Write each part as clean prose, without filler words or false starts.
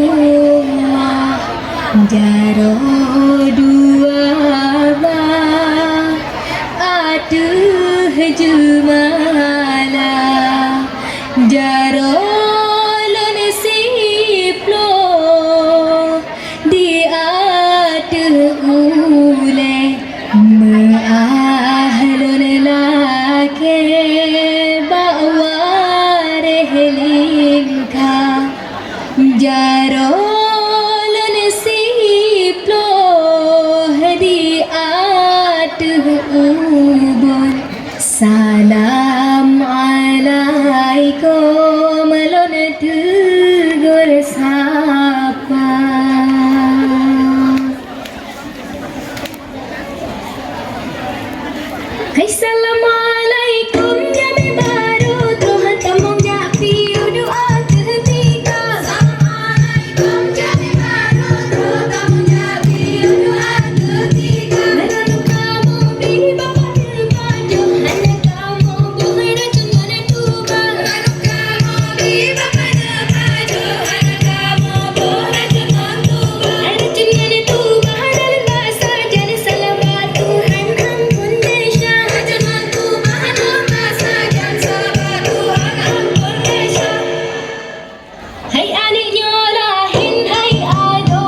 warahmatullah jaro dua ba aduh jumala jaro lon siplo di aduh ule maahlon lake bawa rehlingka jaro lon siplo di aduh ubon salam alaikum lon tegur sapa hai assalamualaikum jabe baru Tuhan tamong japi doa ketika assalamualaikum jabe baru Tuhan tamong japi doa ketika lalu kamu di bapa baju hanya kamu bukan cuma tuba lalu kamu di bapa baju hanya kamu bukan cuma tuba ada cuma tuba dalam bahasa jadi selamat Tuhan ampun desha jangan tuba dalam bahasa jangan selamat Tuhan ampun desha hai adiknya lahin hai ado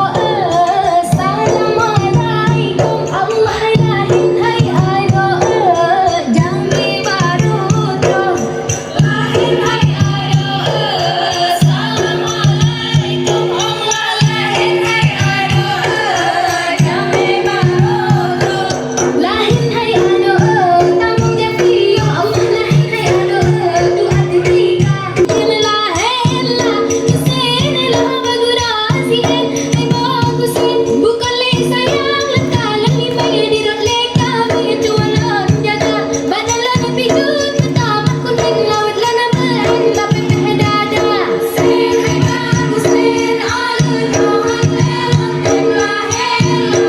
assalamualaikum Allah lahin hai ado jambi baru lahin hai ado assalamualaikum Allah lahin hai ado jambi baru lahin hai ado tamong japi Allah lahin hai ado doa ketika la hella sen la bagurasiin ay bagusin bukan le sayang lekalang ni bayi di leka bayi tuanan jaga badan la pijut matamat kuning laut la naman tapi pehadada sen ay bagusin alun Tuhan lelang la hella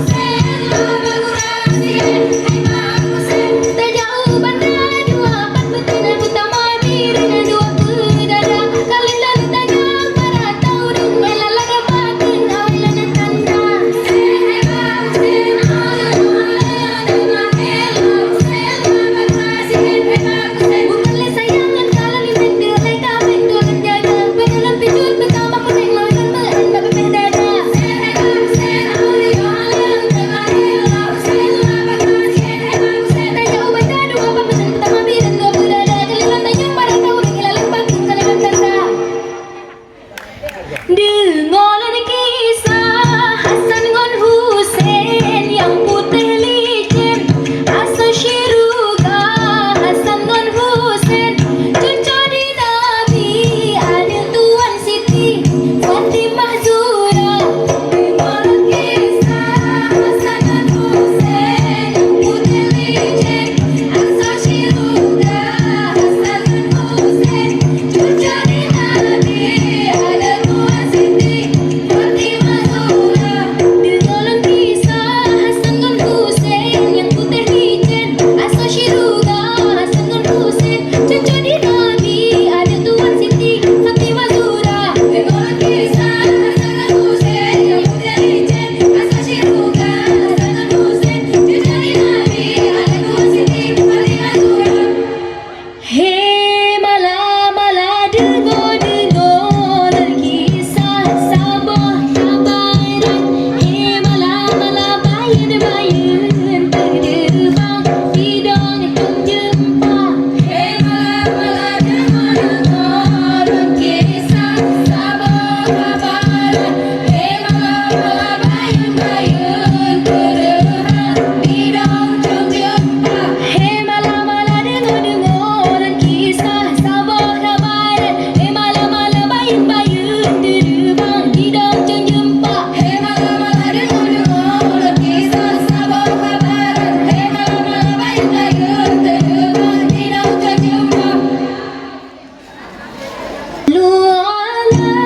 sen la bagurasiin ay bagusin tak jauh bandar dua pat betina utama dengan dua pedada kalian lalu tanya para tahu dengan lalaga batin awilan tanda sen ay bagusin alun Tuhan lelang la hella sen la bagurasiin ay bagusin bukan le sayangan kalau ni mendir le kawin tuan jaga badan pijut pertama kuning laut naman tapi pehadada sen ay bagusin alun Tuhan lelang la hella sen la bagurasiin ay bagusin tak jauh bandar dua pat betina utama dengan dua pedada kalian tanya para tahu dengan lalaga batin kalian tanda dengarlah kisah Hasan ngon Husain yang putih licin asal Syiruga Hasan ngon Husain cucu di Nabi ada Tuan Siti Fatimah Zura dengarlah kisah Hasan ngon Husain yang putih licin asal Syiruga Hasan ngon Husain cucu di Nabi ada Tuan Siti Fatimah Zura dengarlah kisah Hasan ngon Husain yang putih licin asal Syiruga Hasan ngon Husain cucu di Nabi ada Tuan Siti Fatimah Zura dengarlah kisah Hasan ngon Husain yang putih licin asal Syiruga Hasan ngon Husain cucu di Nabi ada Tuan Siti Fatimah Zura Hei mala-mala dengar kisah Sabah Tabaran Hei mala-mala bayan-bayan terderbang hidung jumpa Hei mala-mala dengar kisah Sabah Tabaran Hei mala-mala bayan-bayan terderbang hidung jumpa Hei mala-mala dengar kisah Sabah Tabaran Hei mala-mala bayan-bayan terbang hidung jumpa Hei mala-mala dengar kisah Sabah Tabaran Hei mala-mala bayan-bayan terbang hidung jumpa Lu ala